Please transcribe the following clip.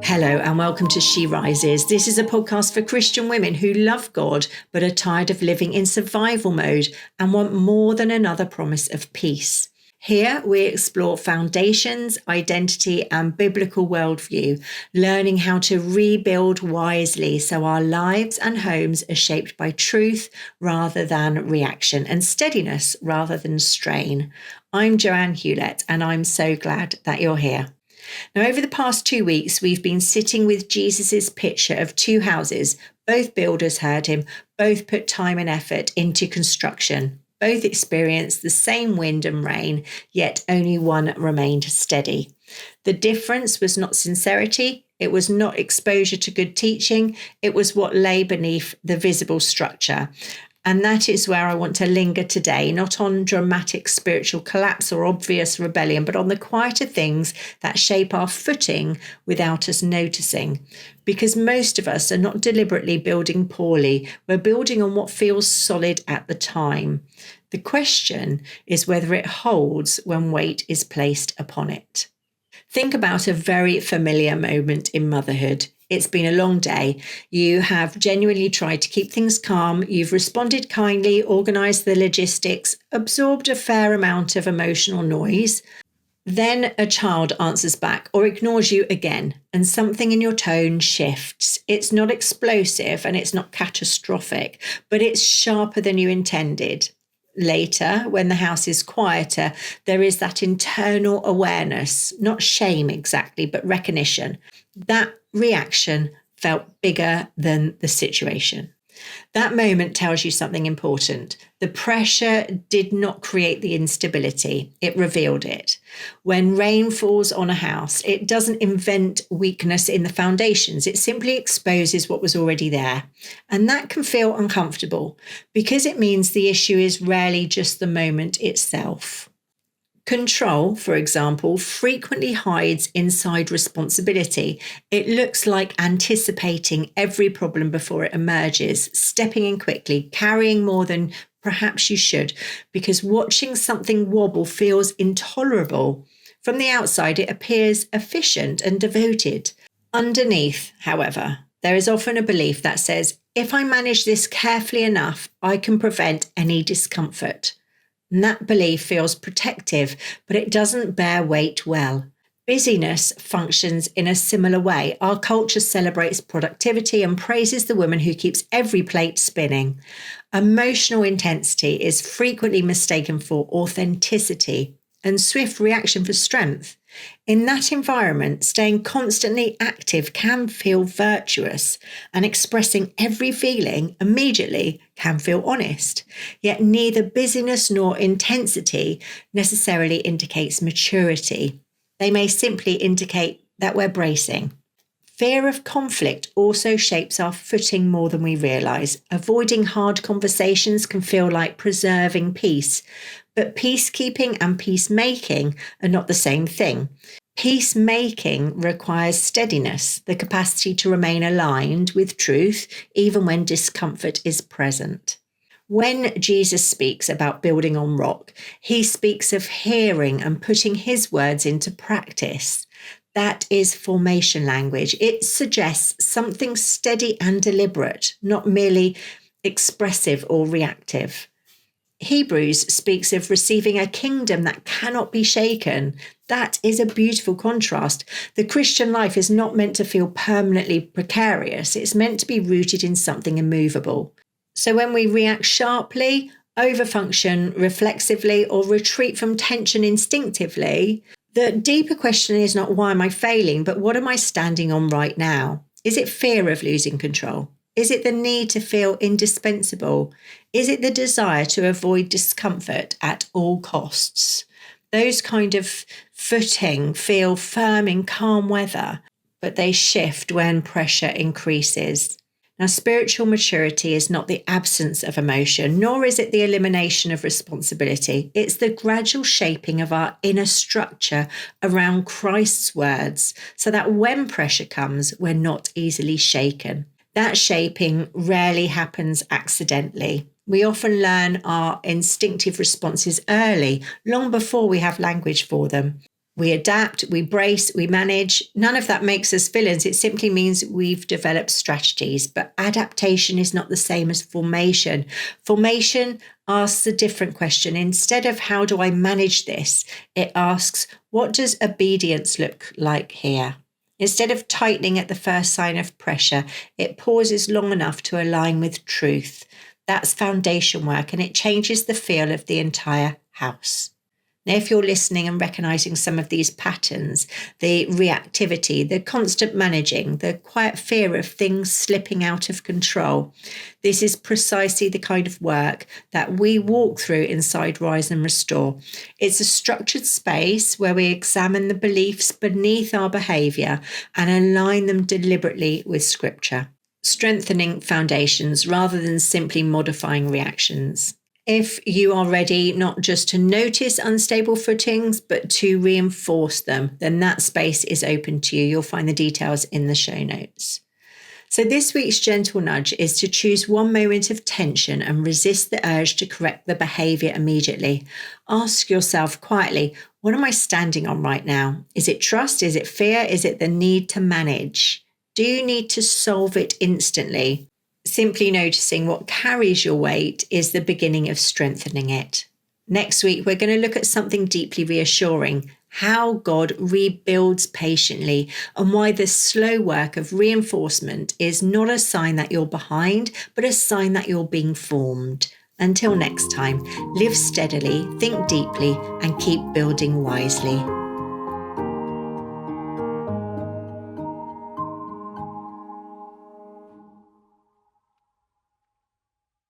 Hello and welcome to She Rises. This is a podcast for Christian women who love God but are tired of living in survival mode and want more than another promise of peace. Here we explore foundations, identity and biblical worldview, learning how to rebuild wisely so our lives and homes are shaped by truth rather than reaction and steadiness rather than strain. I'm Joanne Hewlett and I'm so glad that you're here. Now, over the past 2 weeks, we've been sitting with Jesus's picture of two houses. Both builders heard him, both put time and effort into construction. Both experienced the same wind and rain, yet only one remained steady. The difference was not sincerity, it was not exposure to good teaching, it was what lay beneath the visible structure. And that is where I want to linger today, not on dramatic spiritual collapse or obvious rebellion, but on the quieter things that shape our footing without us noticing. Because most of us are not deliberately building poorly, we're building on what feels solid at the time. The question is whether it holds when weight is placed upon it. Think about a very familiar moment in motherhood. It's been a long day. You have genuinely tried to keep things calm. You've responded kindly, organised the logistics, absorbed a fair amount of emotional noise. Then a child answers back or ignores you again, and something in your tone shifts. It's not explosive and it's not catastrophic, but it's sharper than you intended. Later, when the house is quieter, there is that internal awareness, not shame exactly, but recognition. That reaction felt bigger than the situation. That moment tells you something important. The pressure did not create the instability, it revealed it. When rain falls on a house, it doesn't invent weakness in the foundations, it simply exposes what was already there. And that can feel uncomfortable because it means the issue is rarely just the moment itself. Control, for example, frequently hides inside responsibility. It looks like anticipating every problem before it emerges, stepping in quickly, carrying more than perhaps you should, because watching something wobble feels intolerable. From the outside, it appears efficient and devoted. Underneath, however, there is often a belief that says, if I manage this carefully enough, I can prevent any discomfort. And that belief feels protective, but it doesn't bear weight well. Busyness functions in a similar way. Our culture celebrates productivity and praises the woman who keeps every plate spinning. Emotional intensity is frequently mistaken for authenticity and swift reaction for strength. In that environment, staying constantly active can feel virtuous, and expressing every feeling immediately can feel honest. Yet neither busyness nor intensity necessarily indicates maturity. They may simply indicate that we're bracing. Fear of conflict also shapes our footing more than we realise. Avoiding hard conversations can feel like preserving peace, but peacekeeping and peacemaking are not the same thing. Peacemaking requires steadiness, the capacity to remain aligned with truth, even when discomfort is present. When Jesus speaks about building on rock, he speaks of hearing and putting his words into practice. That is formation language. It suggests something steady and deliberate, not merely expressive or reactive. Hebrews speaks of receiving a kingdom that cannot be shaken. That is a beautiful contrast. The Christian life is not meant to feel permanently precarious. It's meant to be rooted in something immovable. So when we react sharply, overfunction reflexively, or retreat from tension instinctively, the deeper question is not why am I failing, but what am I standing on right now? Is it fear of losing control? Is it the need to feel indispensable? Is it the desire to avoid discomfort at all costs? Those kind of footing feel firm in calm weather, but they shift when pressure increases. Now, spiritual maturity is not the absence of emotion, nor is it the elimination of responsibility. It's the gradual shaping of our inner structure around Christ's words, so that when pressure comes, we're not easily shaken. That shaping rarely happens accidentally. We often learn our instinctive responses early, long before we have language for them. We adapt, we brace, we manage. None of that makes us villains. It simply means we've developed strategies. But adaptation is not the same as formation. Formation asks a different question. Instead of how do I manage this, it asks, what does obedience look like here? Instead of tightening at the first sign of pressure, it pauses long enough to align with truth. That's foundation work, and it changes the feel of the entire house. Now, if you're listening and recognizing some of these patterns, the reactivity, the constant managing, the quiet fear of things slipping out of control, this is precisely the kind of work that we walk through inside Rise and Restore. It's a structured space where we examine the beliefs beneath our behavior and align them deliberately with Scripture, strengthening foundations rather than simply modifying reactions. If you are ready not just to notice unstable footings, but to reinforce them, then that space is open to you. You'll find the details in the show notes. So this week's gentle nudge is to choose one moment of tension and resist the urge to correct the behavior immediately. Ask yourself quietly, what am I standing on right now? Is it trust? Is it fear? Is it the need to manage? Do you need to solve it instantly? Simply noticing what carries your weight is the beginning of strengthening it. Next week, we're going to look at something deeply reassuring, how God rebuilds patiently, and why the slow work of reinforcement is not a sign that you're behind, but a sign that you're being formed. Until next time, live steadily, think deeply, and keep building wisely.